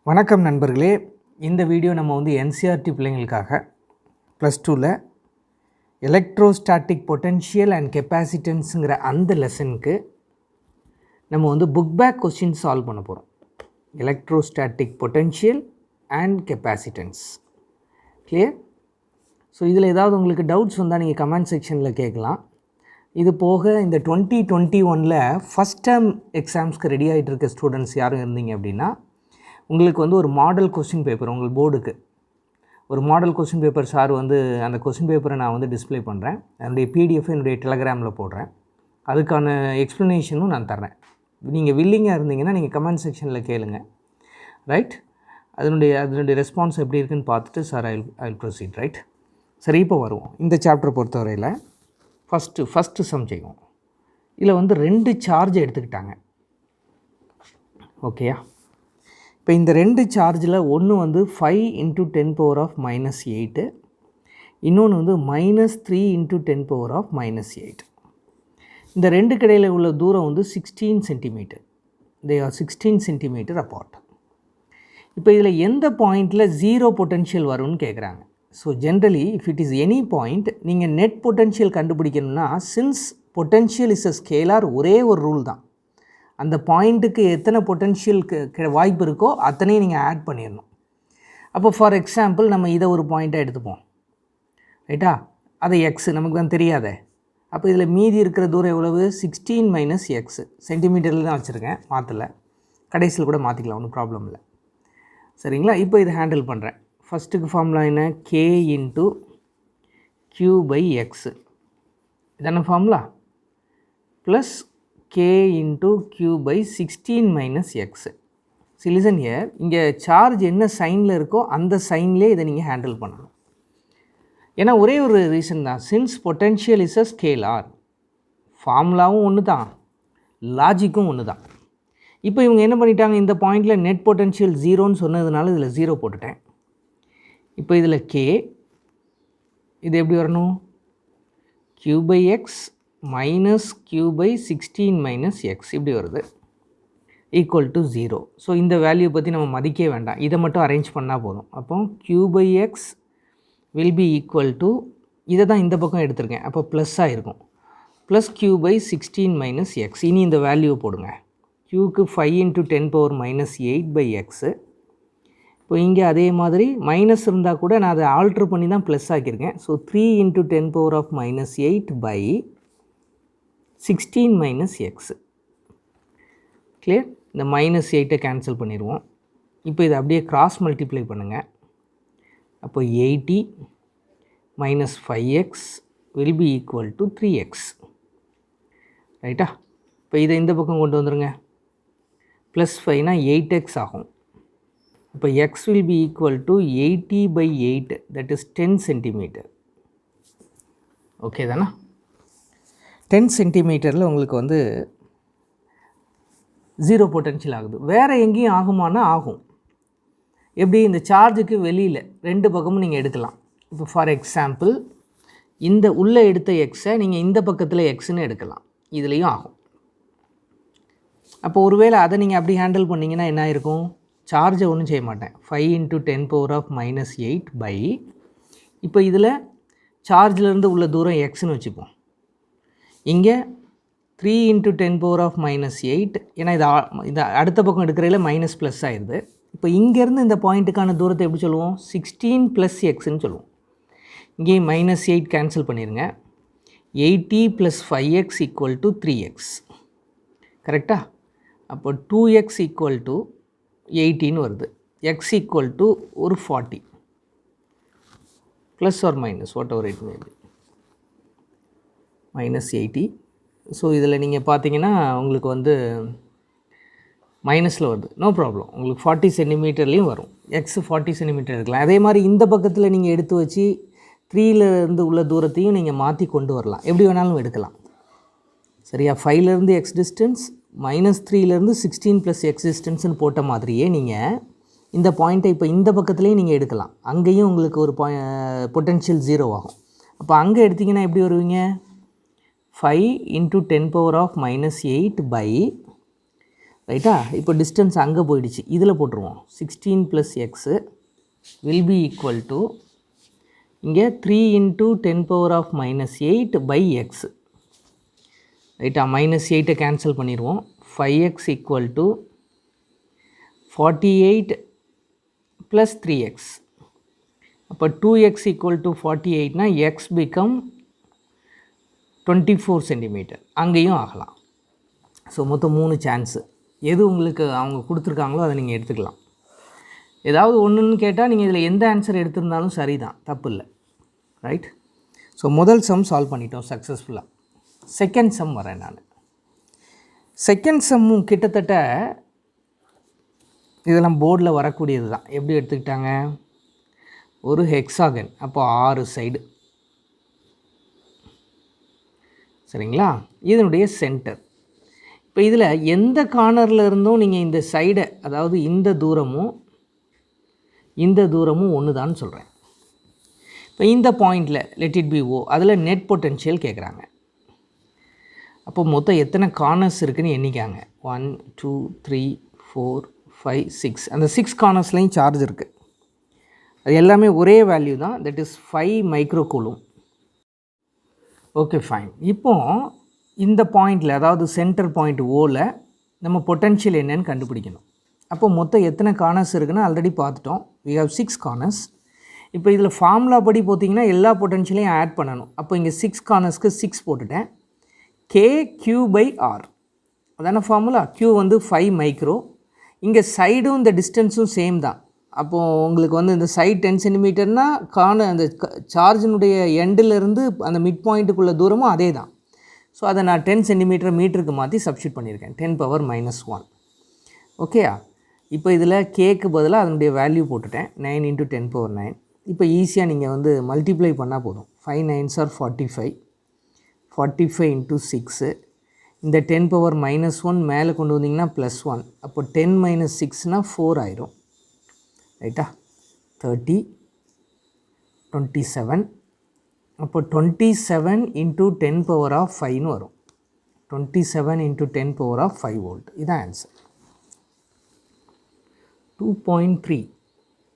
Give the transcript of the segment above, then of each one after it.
வணக்கம் நண்பர்களே. இந்த வீடியோ நம்ம என்சிஆர்டி பிள்ளைங்களுக்காக +2ல் எலக்ட்ரோஸ்டாட்டிக் பொட்டென்ஷியல் அண்ட் கெப்பாசிட்டன்ஸுங்கிற அந்த லெசனுக்கு நம்ம புக் பேக் கொஸ்டின் சால்வ் பண்ண போகிறோம். Electrostatic potential and capacitance clear? So இதில் ஏதாவது உங்களுக்கு டவுட்ஸ் வந்தால் நீங்கள் கமெண்ட் செக்ஷனில் கேட்கலாம். இது போக இந்த 2021 ஃபஸ்ட் டேர்ம் எக்ஸாம்ஸ்க்கு ரெடி ஆகிட்டு இருக்க ஸ்டூடெண்ட்ஸ் யாரும் இருந்தீங்க அப்படின்னா உங்களுக்கு ஒரு மாடல் கொஸ்டின் பேப்பர் உங்கள் போர்டுக்கு ஒரு மாடல் கொஸ்டின் பேப்பர் சார் அந்த கொஸ்டின் பேப்பரை நான் டிஸ்பிளே பண்ணுறேன். அதனுடைய பிடிஎஃப் என்னுடைய டெலகிராமில் போடுறேன். அதுக்கான எக்ஸ்ப்ளனேஷனும் நான் தர்றேன். நீங்கள் வில்லிங்காக இருந்தீங்கன்னா நீங்கள் கமெண்ட் செக்ஷனில் கேளுங்க. ரைட்? அதனுடைய ரெஸ்பான்ஸ் எப்படி இருக்குன்னு பார்த்துட்டு sir I will proceed. Right? சரி, இப்போ வருவோம். இந்த சாப்டரை பொறுத்தவரையில் ஃபஸ்ட்டு சம் செய்வோம். இதில் 2 சார்ஜ் எடுத்துக்கிட்டாங்க. ஓகேயா? இப்போ இந்த 2 சார்ஜில் ஒன்று 5 × 10⁻⁻8, இன்னொன்று -3 × 10⁻⁻8. இந்த 2 கடையில் உள்ள தூரம் 16 centimetre. They are 16 centimetre apart. இப்போ இதில் எந்த பாயிண்டில் ஜீரோ பொட்டென்ஷியல் வரும்னு கேட்குறாங்க. So generally if it is any point நீங்கள் நெட் பொட்டென்ஷியல் கண்டுபிடிக்கணும்னா since potential is a scalar, ஒரே ஒரு ரூல் தான். அந்த பாயிண்ட்டுக்கு எத்தனை பொட்டென்ஷியலுக்கு வாய்ப்பு இருக்கோ அத்தனையும் நீங்கள் ஆட் பண்ணிடணும். அப்போ ஃபார் எக்ஸாம்பிள் நம்ம இதை ஒரு பாயிண்ட்டாக எடுத்துப்போம். ரைட்டா? அதை எக்ஸ் நமக்கு தான் தெரியாதே. அப்போ இதில் மீதி இருக்கிற தூரம் எவ்வளவு? 16 - x. சென்டிமீட்டரில் தான் வச்சுருக்கேன், மாற்றலை. கடைசியில் கூட மாற்றிக்கலாம், ஒன்றும் ப்ராப்ளம் இல்லை. சரிங்களா? இப்போ இதை ஹேண்டில் பண்ணுறேன். ஃபஸ்ட்டுக்கு ஃபார்முலா என்ன? k × q/x. இதான formula? Plus k × q/16 - x. See, listen here. இங்கே சார்ஜ் என்ன சைனில் இருக்கோ அந்த சைன்லேயே இதை நீங்கள் ஹேண்டில் பண்ணணும். ஏன்னா ஒரே ஒரு ரீசன் தான். Since potential is a scalar, ஃபார்முலாவும் ஒன்று தான், லாஜிக்கும் ஒன்று தான். இப்போ இவங்க என்ன பண்ணிட்டாங்க, இந்த பாயிண்டில் நெட் பொட்டென்ஷியல் 0ன்னு சொன்னதுனால இதில் 0 போட்டுட்டேன். இப்போ இதில் k, இது எப்படி வரணும்? q/x -q/16 - x இப்படி வருது, ஈக்குவல் டு 0. ஸோ இந்த வேல்யூ பற்றி நம்ம மதிக்கவே வேண்டாம், இதை மட்டும் அரேஞ்ச் பண்ணால் போதும். அப்போ q/x will be equal to, இதை தான் இந்த பக்கம் எடுத்திருக்கேன், அப்போ ப்ளஸ்ஸாக இருக்கும், ப்ளஸ் q/16 - x. இனி இந்த வேல்யூ போடுங்க. q க்கு 5 × 10⁻⁸/x. இப்போ இங்கே அதே மாதிரி மைனஸ் இருந்தால் கூட நான் அதை ஆல்ட்ரு பண்ணி தான் ப்ளஸ் ஆக்கியிருக்கேன். So 3 × 10⁻⁸/16 - x. கிளியர்? இந்த -8 கேன்சல் பண்ணிடுவோம். இப்போ இதை அப்படியே கிராஸ் மல்டிப்ளை பண்ணுங்கள். அப்போ 80 - 5x will be equal to 3x. ரைட்டா? இப்போ இதை இந்த பக்கம் கொண்டு வந்துடுங்க. ப்ளஸ் 5னா 8x ஆகும். இப்போ x will be equal to 80/8, that is 10 centimetre. Okay தானே? 10 சென்டிமீட்டரில் உங்களுக்கு ஜீரோ பொட்டென்ஷியல் ஆகுது. வேறு எங்கேயும் ஆகுமானா ஆகும். எப்படி? இந்த சார்ஜுக்கு வெளியில் 2 பக்கமும் நீங்கள் எடுக்கலாம். இப்போ ஃபார் எக்ஸாம்பிள் இந்த உள்ளே எடுத்த எக்ஸை நீங்கள் இந்த பக்கத்தில் எக்ஸ்ன்னு எடுக்கலாம், இதுலேயும் ஆகும். அப்போ ஒருவேளை அதை நீங்கள் அப்படி ஹேண்டில் பண்ணிங்கன்னா என்ன இருக்கும்? சார்ஜை ஒன்றும் செய்ய மாட்டேன், 5 × 10⁻⁸/, இப்போ இதில் சார்ஜிலேருந்து உள்ள தூரம் எக்ஸ்ன்னு வச்சுப்போம். இங்கே 3 × 10⁻⁸, ஏன்னா இது அடுத்த பக்கம் எடுக்கிறதுல மைனஸ் ப்ளஸ் ஆயிடுது. இப்போ இங்கேருந்து இந்த பாயிண்ட்டுக்கான தூரத்தை எப்படி சொல்லுவோம்? 16 + xன்னு சொல்லுவோம். இங்கேயும் -8 கேன்சல் பண்ணிடுங்க. 80 + 5x = 3x. கரெக்டாக? அப்போ 2x = 80ன்னு வருது. x = ஒரு 40 plus R minus whatever it may be, -80. So இதில் நீங்கள் பார்த்தீங்கன்னா உங்களுக்கு மைனஸில் வருது, நோ ப்ராப்ளம். உங்களுக்கு 40 சென்டிமீட்டர்லேயும் வரும், எக்ஸ் 40 சென்டிமீட்டர் இருக்கலாம். அதே மாதிரி இந்த பக்கத்தில் நீங்கள் எடுத்து வச்சு 3லேருந்து உள்ள தூரத்தையும் நீங்கள் மாற்றி கொண்டு வரலாம், எப்படி வேணாலும் எடுக்கலாம். சரியா? 5லேருந்து எக்ஸ் டிஸ்டன்ஸ், -3லேருந்து 16 + x டிஸ்டன்ஸ்னு போட்ட மாதிரியே நீங்கள் இந்த பாயிண்ட்டை இப்போ இந்த பக்கத்துலேயும் நீங்கள் எடுக்கலாம். அங்கேயும் உங்களுக்கு ஒரு பொட்டென்ஷியல் 0 ஆகும். அப்போ அங்கே எடுத்திங்கன்னா எப்படி வருவீங்க? 5 × 10⁻⁸/, ரைட்டா. இப்போ டிஸ்டன்ஸ் அங்கே போயிடுச்சு, இதில் போட்டுருவோம். 16 + x will be equal to இங்கே 3 × 10⁻⁻8 / x. ரைட்டா. -8 கேன்சல் பண்ணிடுவோம். 5x = 48 + 3x. அப்போ 2x = 48னா x become 24 cm. அங்கேயும் ஆகலாம். ஸோ மொத்தம் 3 சான்ஸு. எது உங்களுக்கு அவங்க கொடுத்துருக்காங்களோ அதை நீங்கள் எடுத்துக்கலாம். ஏதாவது ஒன்றுன்னு கேட்டால் நீங்கள் இதில் எந்த ஆன்சர் எடுத்திருந்தாலும் சரி தான், தப்பு இல்லை. ரைட். ஸோ முதல் சம் சால்வ் பண்ணிட்டோம் சக்ஸஸ்ஃபுல்லாக. செகண்ட் சம் வரேன் நான். செகண்ட் சம்மும் கிட்டத்தட்ட இதெல்லாம் போர்டில் வரக்கூடியது தான். எப்படி எடுத்துக்கிட்டாங்க, ஒரு ஹெக்ஸாகன், அப்போ 6 சைடு, சரிங்களா. இதனுடைய சென்டர். இப்போ இதில் எந்த கார்னரில் இருந்தும் நீங்கள் இந்த சைடை, அதாவது இந்த தூரமும் ஒன்று தான் சொல்கிறேன். இப்போ இந்த பாயிண்டில் லெட் இட் பி ஓ, அதில் நெட் பொட்டென்ஷியல் கேட்குறாங்க. அப்போ மொத்தம் எத்தனை கார்னர்ஸ் இருக்குதுன்னு எண்ணிக்காங்க. 1 2 3 4 5 6. அந்த 6 கார்னர்ஸ்லையும் சார்ஜ் இருக்குது. அது எல்லாமே ஒரே வேல்யூ தான், that is 5 microcoulomb. Okay fine. இப்போ இந்த பாயிண்டில், அதாவது சென்டர் பாயிண்ட் ஓவில் நம்ம பொட்டென்ஷியல் என்னன்னு கண்டுபிடிக்கணும். அப்போ மொத்தம் எத்தனை கார்னர்ஸ் இருக்குன்னு ஆல்ரெடி பார்த்துட்டோம். we have 6 corners. இப்போ இதில் ஃபார்முலா படி பார்த்தீங்கன்னா எல்லா பொட்டென்ஷியலையும் ஆட் பண்ணணும். அப்போ இங்கே 6 கார்னர்ஸ்க்கு 6 போட்டுட்டேன். KQ/R அதான ஃபார்முலா. Q வந்து 5 மைக்ரோ. இங்கே சைடும் இந்த டிஸ்டன்ஸும் சேம் தான். அப்போது உங்களுக்கு வந்து இந்த சைடு 10 சென்டிமீட்டர்னா அந்த சார்ஜினுடைய எண்டிலிருந்து அந்த மிட் பாயிண்ட்டுக்குள்ள தூரமும் அதே தான். ஸோ அதை நான் 10 சென்டிமீட்டர் மீட்டருக்கு மாற்றி சப்ஸ்டியூட் பண்ணியிருக்கேன். 10⁻⁻1. ஓகேயா. இப்போ இதில் கேக்கு பதிலாக அதனுடைய வேல்யூ போட்டுட்டேன். 9 × 10⁻9. இப்போ ஈஸியாக நீங்கள் வந்து மல்டிப்ளை பண்ணால் போதும். 5 9s are 45. 45 × 6. இந்த 10⁻⁻1 மேலே கொண்டு வந்தீங்கன்னா +1. அப்போ 10 - 6னா 4 ஆயிரும். ரைட்டா. 30 27. அப்போ 27 × 10⁻5ன்னு வரும். 27 × 10⁻5 வோல்ட். இதான் ஆன்சர். 2.3.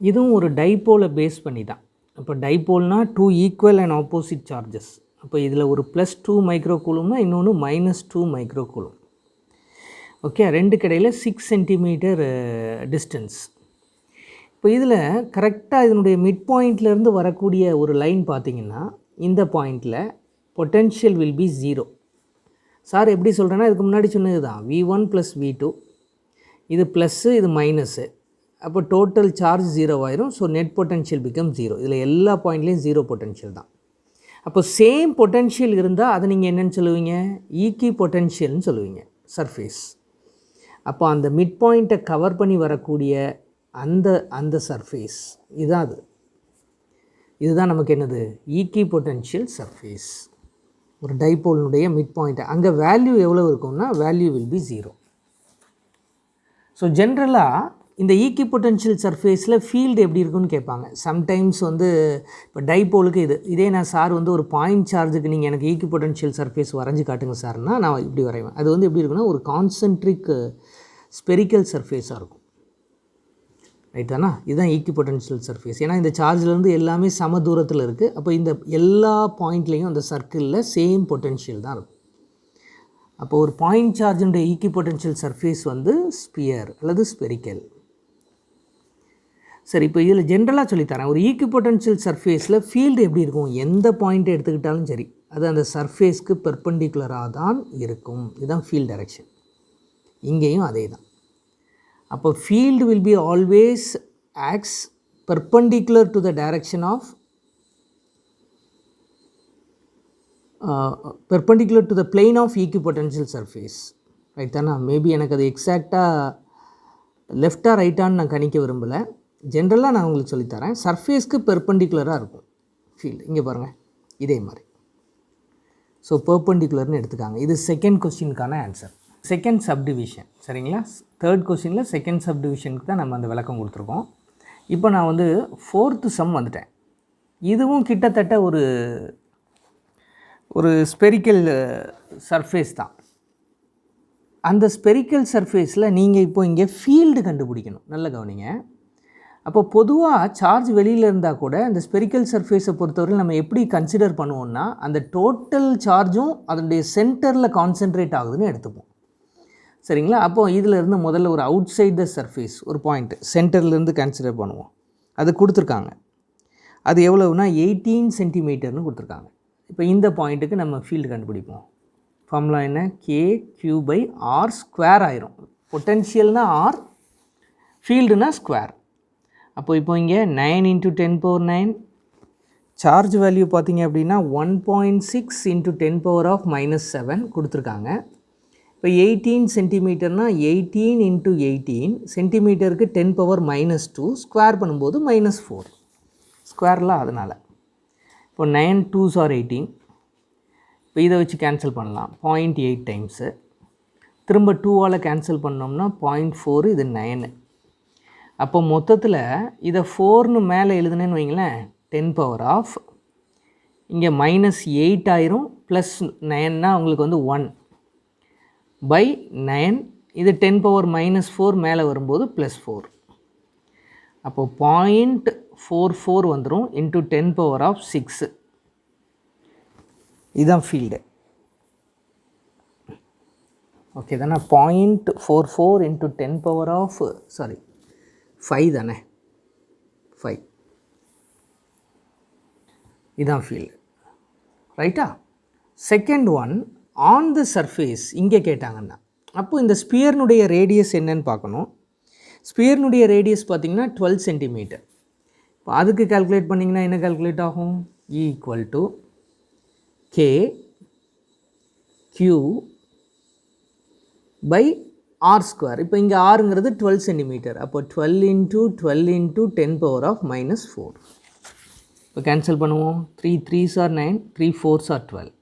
இதுவும் ஒரு டைபோலை பேஸ் பண்ணி தான். அப்போ டைபோல்னால் 2 ஈக்குவல் அண்ட் ஆப்போசிட் சார்ஜஸ். அப்போ இதில் ஒரு +2 மைக்ரோகூலும்னா இன்னொன்று -2 மைக்ரோகூலும். ஓகே. ரெண்டு கடையில் 6 சென்டிமீட்டர் டிஸ்டன்ஸ். இப்போ இதில் கரெக்டாக இதனுடைய மிட் பாயிண்ட்லேருந்து வரக்கூடிய ஒரு லைன் பார்த்திங்கன்னா, இந்த பாயிண்டில் பொட்டென்ஷியல் வில் பி 0. சார் எப்படி சொல்கிறேன்னா, இதுக்கு முன்னாடி சொன்னது தான். V1 + V2, இது ப்ளஸ்ஸு, இது மைனஸு. அப்போ டோட்டல் சார்ஜ் 0 ஆயிரும். So net potential become 0. இதில் எல்லா பாயிண்ட்லேயும் 0 பொட்டென்ஷியல் தான். அப்போ சேம் பொட்டென்ஷியல் இருந்தால் அதை நீங்கள் என்னென்னு சொல்லுவீங்க, ஈக்கி பொட்டென்ஷியல்னு சொல்லுவீங்க, சர்ஃபேஸ். அப்போ அந்த மிட் பாயிண்ட்டை கவர் பண்ணி வரக்கூடிய அந்த சர்ஃபேஸ் இதுதான். இதுதான் நமக்கு என்னது, ஈக்கி பொட்டென்ஷியல் சர்ஃபேஸ். ஒரு டைபோலினுடைய மிட் பாயிண்ட்டை அங்கே வேல்யூ எவ்வளோ இருக்கும்னா, வேல்யூ வில் பி 0. ஸோ ஜென்ரலாக இந்த ஈக்கி பொட்டென்ஷியல் சர்ஃபேஸில் ஃபீல்டு எப்படி இருக்குன்னு கேட்பாங்க. சம்டைம்ஸ் வந்து இப்போ டைபோலுக்கு இதே நான் சார் வந்து ஒரு பாயிண்ட் சார்ஜுக்கு நீங்கள் எனக்கு ஈக்கி பொட்டென்ஷியல் சர்ஃபேஸ் வரைஞ்சி காட்டுங்க சார்னா நான் இப்படி வரைவேன். அது வந்து எப்படி இருக்குன்னா, ஒரு கான்சென்ட்ரிக் ஸ்பெரிக்கல் சர்ஃபேஸாக இருக்கும். ரைட் தானா. இதுதான் ஈக்கி பொட்டென்ஷியல் சர்ஃபேஸ். ஏன்னா இந்த சார்ஜ்லேருந்து எல்லாமே சம தூரத்தில் இருக்குது. அப்போ இந்த எல்லா பாயிண்ட்லேயும் அந்த சர்க்கிளில் சேம் பொட்டென்ஷியல் தான் இருக்கும். அப்போ ஒரு பாயிண்ட் சார்ஜுடைய ஈக்கி பொட்டென்ஷியல் சர்ஃபேஸ் வந்து ஸ்பியர் அல்லது ஸ்பெரிக்கல். சரி, இப்போ இதில் ஜென்ரலாக சொல்லித்தரேன். ஒரு ஈக்கி பொட்டென்ஷியல் சர்ஃபேஸில் ஃபீல்டு எப்படி இருக்கும், எந்த பாயிண்ட்டை எடுத்துக்கிட்டாலும் சரி, அது அந்த சர்ஃபேஸ்க்கு பெர்பெண்டிகுலராக தான் இருக்கும். இதுதான் ஃபீல்ட் டைரக்ஷன். இங்கேயும் அதே தான். அப்போ field will be always acts perpendicular to the direction of perpendicular to the plane of equipotential surface. Right தானே. மேபி எனக்கு அது எக்ஸாக்டாக லெஃப்டாக ரைட்டான்னு நான் கணிக்க விரும்பலை. ஜென்ரலாக நான் உங்களுக்கு சொல்லித்தரேன். சர்ஃபேஸ்க்கு பெர்பெண்டிகுலராக இருக்கும் ஃபீல்டு. இங்கே பாருங்கள், இதே மாதிரி. ஸோ பெர்பெண்டிகுலர்னு எடுத்துக்காங்க. இது செகண்ட் கொஸ்டினுக்கான ஆன்சர். செகண்ட் சப்டிவிஷன், சரிங்களா. தேர்ட் கொஸ்டினில் செகண்ட் சப்டிவிஷனுக்கு தான் நம்ம அந்த விளக்கம் கொடுத்துருக்கோம். இப்போ நான் வந்து ஃபோர்த்து சம் வந்துட்டேன். இதுவும் கிட்டத்தட்ட ஒரு ஸ்பெரிக்கல் சர்ஃபேஸ் தான். அந்த ஸ்பெரிக்கல் சர்ஃபேஸில் நீங்கள் இப்போ இங்கே ஃபீல்டு கண்டுபிடிக்கணும். நல்ல கவனிங்க. அப்போ பொதுவாக சார்ஜ் வெளியில் இருந்தால் கூட இந்த ஸ்பெரிக்கல் சர்ஃபேஸை பொறுத்தவரை நம்ம எப்படி கன்சிடர் பண்ணுவோம்னா அந்த டோட்டல் சார்ஜும் அதனுடைய சென்டரில் கான்சென்ட்ரேட் ஆகுதுன்னு எடுத்துப்போம். சரிங்களா? அப்போது இதில் இருந்து முதல்ல ஒரு அவுட் சைட் த சர்ஃபேஸ் ஒரு பாயிண்ட்டு சென்டர்லேருந்து கன்சிடர் பண்ணுவோம். அது கொடுத்துருக்காங்க. அது எவ்வளவுனா 18 சென்டிமீட்டர்னு கொடுத்துருக்காங்க. இப்போ இந்த பாயிண்ட்டுக்கு நம்ம ஃபீல்டு கண்டுபிடிப்போம். ஃபார்முலா என்ன? KQ/R² ஆயிரும். பொட்டென்ஷியல்னால் ஆர், ஃபீல்டுனா ஸ்கொயர். அப்போ இப்போ இங்கே 9 × 10⁻9 சார்ஜ் வேல்யூ பார்த்திங்க அப்படின்னா 1.6 × 10⁻−7 கொடுத்துருக்காங்க. இப்போ 18 சென்டிமீட்டர்னால் 18 × 18 சென்டிமீட்டருக்கு 10⁻−2 ஸ்கொயர் பண்ணும்போது -4 ஸ்கொயரில் அதனால். இப்போ 9 2s are 18. இப்போ இதை வச்சு கேன்சல் பண்ணலாம். 0.8 டைம்ஸு. திரும்ப 2ஆல் கேன்சல் பண்ணோம்னா 0.4, இது 9. அப்போ மொத்தத்தில் இதை 4ன்னு மேலே எழுதுனேன்னு வைங்களேன், 10⁻, இங்கே -8 ஆயிரும், +9னா உங்களுக்கு வந்து 1/9. இது 10⁻−4 மேலே வரும்போது +4. அப்போது 0.44 வந்துடும் × 10⁻6. இதுதான் ஃபீல்டு. ஓகே தானே? 0.44 × 5 தானே, 5. இதுதான் ஃபீல்டு. ரைட்டா? Second one, on the surface இங்கே கேட்டாங்கன்னா அப்போது இந்த ஸ்பியர்னுடைய ரேடியஸ் என்னன்னு பார்க்கணும். ஸ்பியர்னுடைய ரேடியஸ் பார்த்திங்கன்னா 12 சென்டிமீட்டர். இப்போ அதுக்கு கால்குலேட் பண்ணிங்கன்னா என்ன கால்குலேட் ஆகும்? E = KQ/R². இப்போ இங்கே ஆறுங்கிறது 12 சென்டிமீட்டர். அப்போ 12 × 12 × 10⁻−4. இப்போ கேன்சல் பண்ணுவோம். 3 3s are 9, 3 4s are 12.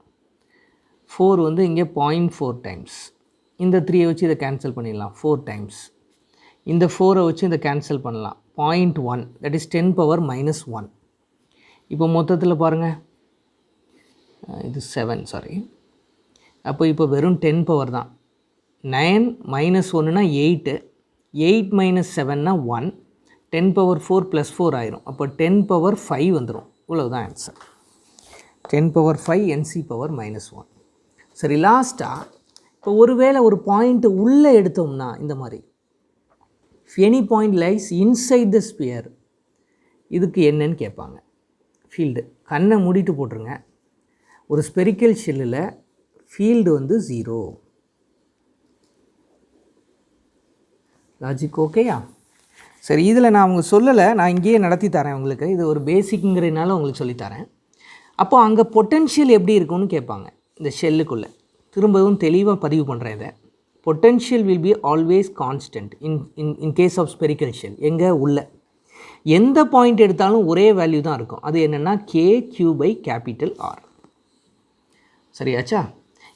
4 வந்து இங்கே 0.4 டைம்ஸ். இந்த 3ஐ வச்சு இதை கேன்சல் பண்ணிடலாம். 4 டைம்ஸ். இந்த 4ஐ வச்சு இதை கேன்சல் பண்ணலாம். 0.1, தட் இஸ் 10⁻−1. இப்போ மொத்தத்தில் பாருங்கள், இது 7, சாரி. அப்போ இப்போ வெறும் 10 பவர் தான். 9 -1னா 8, 8 - 7னா 1, 10⁻4 + 4 ஆயிரும். அப்போ 10⁻5 வந்துடும். இவ்வளவுதான் ஆன்சர். 10⁻5 NC⁻−1. சரி, லாஸ்ட்டாக இப்போ ஒருவேளை ஒரு பாயிண்ட்டு உள்ளே எடுத்தோம்னா இந்த மாதிரி, if any point lies inside the sphere, இதுக்கு என்னன்னு கேட்பாங்க. ஃபீல்டு கண்ணை மூடிட்டு போட்டுருங்க. ஒரு ஸ்பெரிக்கல் ஷெல்லில் ஃபீல்டு வந்து 0. லாஜிக் ஓகேயா? சரி, இதில் நான் அவங்க சொல்லலை, நான் இங்கேயே நடத்தி தரேன் உங்களுக்கு. இது ஒரு பேசிக்குங்கிறதுனால உங்களுக்கு சொல்லித்தரேன். அப்போ அங்கே பொட்டென்ஷியல் எப்படி இருக்கும்னு கேட்பாங்க இந்த ஷெல்லுக்குள்ளே. திரும்பவும் தெளிவாக பதிவு பண்ணுறேன் இதை. Potential will be always constant in case of spherical shell. எங்கே உள்ள எந்த பாயிண்ட் எடுத்தாலும் ஒரே வேல்யூ தான் இருக்கும். அது என்னென்னா KQ/R. சரியாச்சா?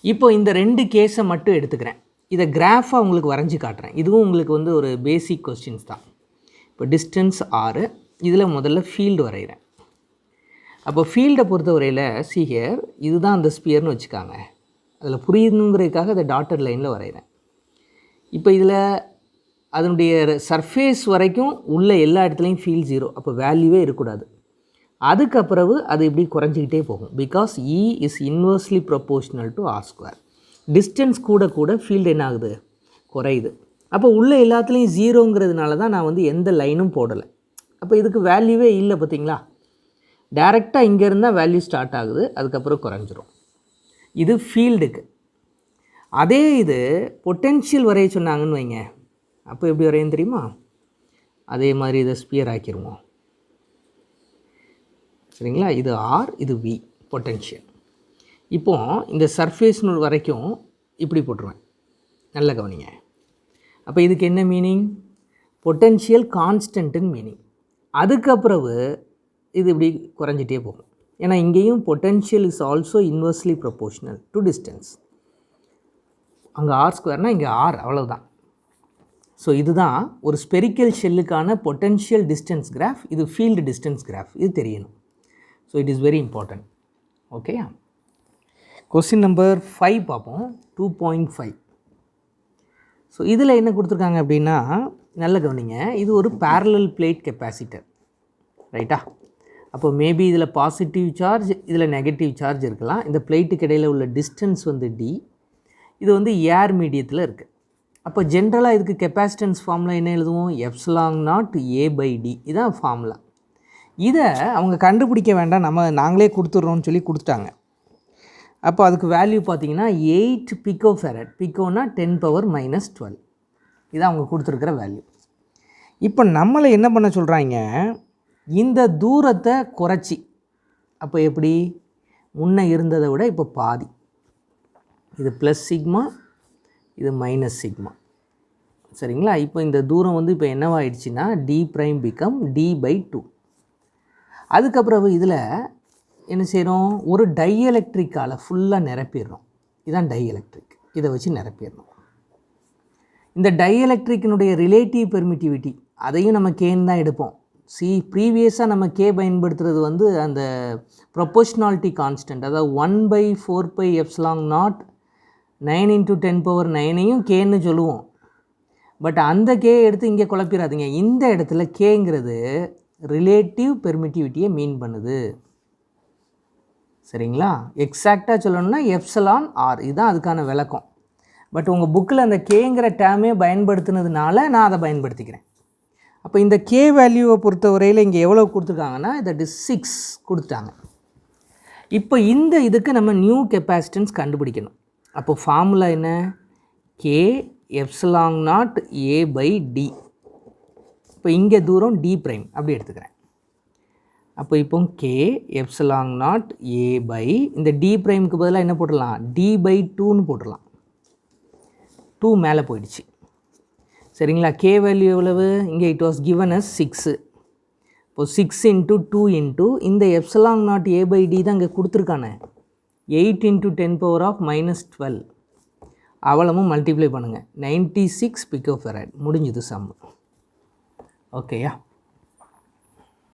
இப்போ இந்த 2 கேஸை மட்டும் எடுத்துக்கிறேன். இதை கிராஃபாக உங்களுக்கு வரைஞ்சி காட்டுறேன். இதுவும் உங்களுக்கு வந்து ஒரு பேசிக் கொஸ்டின்ஸ் தான். இப்போ டிஸ்டன்ஸ் 6, இதில் முதல்ல ஃபீல்டு வரைகிறேன். அப்போ ஃபீல்டை பொறுத்த வரையில் ஹியர் இதுதான் அந்த ஸ்பியர்னு வச்சுக்காங்க. அதில் புரியணுங்கிறதுக்காக அதை டாட்டட் லைனில் வரைகிறேன். இப்போ இதில் அதனுடைய சர்ஃபேஸ் வரைக்கும் உள்ள எல்லா இடத்துலையும் ஃபீல்ட் 0. அப்போ வேல்யூவே இருக்கக்கூடாது. அதுக்கப்புறவு அது இப்படி குறைஞ்சிக்கிட்டே போகும். Because E is inversely proportional to R². Distance கூட கூட ஃபீல்டு என்ன ஆகுது? குறையுது. அப்போ உள்ள எல்லாத்துலேயும் 0ங்கிறதுனால தான் நான் வந்து எந்த லைனும் போடலை. அப்போ இதுக்கு வேல்யூவே இல்லை. பார்த்தீங்களா? டைரெக்டாக இங்கே இருந்தால் வேல்யூ ஸ்டார்ட் ஆகுது, அதுக்கப்புறம் குறைஞ்சிரும். இது ஃபீல்டுக்கு. அதே இது பொட்டென்ஷியல் வரைய சொன்னாங்கன்னு வைங்க, அப்போ எப்படி வரையும் தெரியுமா? அதே மாதிரி இதை ஸ்பியர் ஆக்கிடுவோம். சரிங்களா? இது R, இது V பொட்டென்ஷியல். இப்போது இந்த சர்ஃபேஸ் வரைக்கும் இப்படி போட்டுருவேன். நல்ல கவனிங்க. அப்போ இதுக்கு என்ன மீனிங்? பொட்டென்ஷியல் கான்ஸ்டன்ட்டுன்னு மீனிங். அதுக்கப்புறவு இது இப்படி குறைஞ்சிட்டே போகும். ஏன்னா இங்கேயும் potential is also inversely proportional to distance. அங்கே R²னால் இங்கே R, அவ்வளவுதான். ஸோ இதுதான் ஒரு ஸ்பெரிக்கல் ஷெல்லுக்கான பொட்டென்ஷியல் டிஸ்டன்ஸ் கிராஃப். இது ஃபீல்டு டிஸ்டன்ஸ் கிராஃப். இது தெரியணும். So it is very important. ஓகேயா? கொஸ்டின் நம்பர் 5 பார்ப்போம். 2.5. ஸோ இதில் என்ன கொடுத்துருக்காங்க அப்படின்னா நல்ல கவனிங்க, இது ஒரு பேரலல் பிளேட் கெப்பாசிட்டர், ரைட்டா? அப்போ மேபி இதில் பாசிட்டிவ் சார்ஜ், இதில் நெகட்டிவ் சார்ஜ் இருக்கலாம். இந்த பிளேட்டுக்கு இடையில் உள்ள டிஸ்டன்ஸ் வந்து டி. இது வந்து ஏர் மீடியத்தில் இருக்குது. அப்போ ஜென்ரலாக இதுக்கு கெப்பாசிட்டன்ஸ் ஃபார்முலா என்ன எழுதுவோம்? Epsilon not A/D. இதுதான் ஃபார்முலா. இதை அவங்க கண்டுபிடிக்க வேண்டாம், நாங்களே கொடுத்துட்றோன்னு சொல்லி கொடுத்துட்டாங்க. அப்போ அதுக்கு வேல்யூ பார்த்தீங்கன்னா 8 பிகோஃபெரட். பிகோனா 10⁻⁻12. இதான் அவங்க கொடுத்துருக்கிற வேல்யூ. இப்போ நம்மளை என்ன பண்ண சொல்கிறாங்க? இந்த தூரத்தை குறைச்சி, அப்போ எப்படி? முன்ன இருந்ததை விட இப்போ பாதி. இது ப்ளஸ் சிக்மா, இது மைனஸ் சிக்மா, சரிங்களா? இப்போ இந்த தூரம் வந்து இப்போ என்னவாயிடுச்சுன்னா d' பிகம் d/2. அதுக்கப்புறம் இதில் என்ன செய்கிறோம்? ஒரு டைஎலக்ட்ரிக்கால் ஃபுல்லாக நிரப்பிடுறோம். இதுதான் டைஎலக்ட்ரிக். இதை வச்சு நிரப்பிடணும். இந்த டைஎலக்ட்ரிக்கினுடைய ரிலேட்டிவ் பெர்மிட்டிவிட்டி அதையும் நம்ம கேன்னு தான் எடுப்போம். ப்ரீவியஸாக நம்ம கே பயன்படுத்துகிறது வந்து அந்த ப்ரொபோஷ்னாலிட்டி கான்ஸ்டன்ட், அதாவது 1/4πε0 9 × 10⁻9ஐயும் கேன்னு சொல்லுவோம். பட் அந்த கே எடுத்து இங்கே குழப்பிடாதீங்க. இந்த இடத்துல கேங்கிறது ரிலேட்டிவ் பெர்மிட்டிவிட்டியை மீன் பண்ணுது, சரிங்களா? எக்ஸாக்டாக சொல்லணும்னா எப்சிலான் ஆர், இதுதான் அதுக்கான விளக்கம். பட் உங்கள் புக்கில் அந்த கேங்கிற டேமே பயன்படுத்தினதுனால நான் அதை பயன்படுத்திக்கிறேன். அப்போ இந்த கே வேல்யூவை பொறுத்த வரையில் இங்கே எவ்வளோ கொடுத்துருக்காங்கன்னா தட் இஸ் 6 கொடுத்துட்டாங்க. இப்போ இந்த இதுக்கு நம்ம நியூ கெப்பாசிட்டன்ஸ் கண்டுபிடிக்கணும். அப்போ ஃபார்முலா என்ன? K epsilon not A/D. இப்போ இங்கே தூரம் d' அப்படி எடுத்துக்கிறேன். அப்போ இப்போ கே எப்சிலான் நாட் A/ இந்த d''க்கு பதிலாக என்ன போட்டுடலாம்? d/2ன்னு போட்டுடலாம். 2 மேலே போயிடுச்சு, சரிங்களா? கே வேல்யூ எவ்வளவு? இங்கே இட் வாஸ் கிவன் அஸ் 6. இப்போ 6 × 2 × இந்த எப்சிலான் நாட் A/D தான் இங்கே கொடுத்துருக்கானே 8 × 10⁻⁻12. அவ்வளவும் மல்டிப்ளை பண்ணுங்கள். 96 பிகோஃபெரட். முடிஞ்சது சம். ஓகேயா?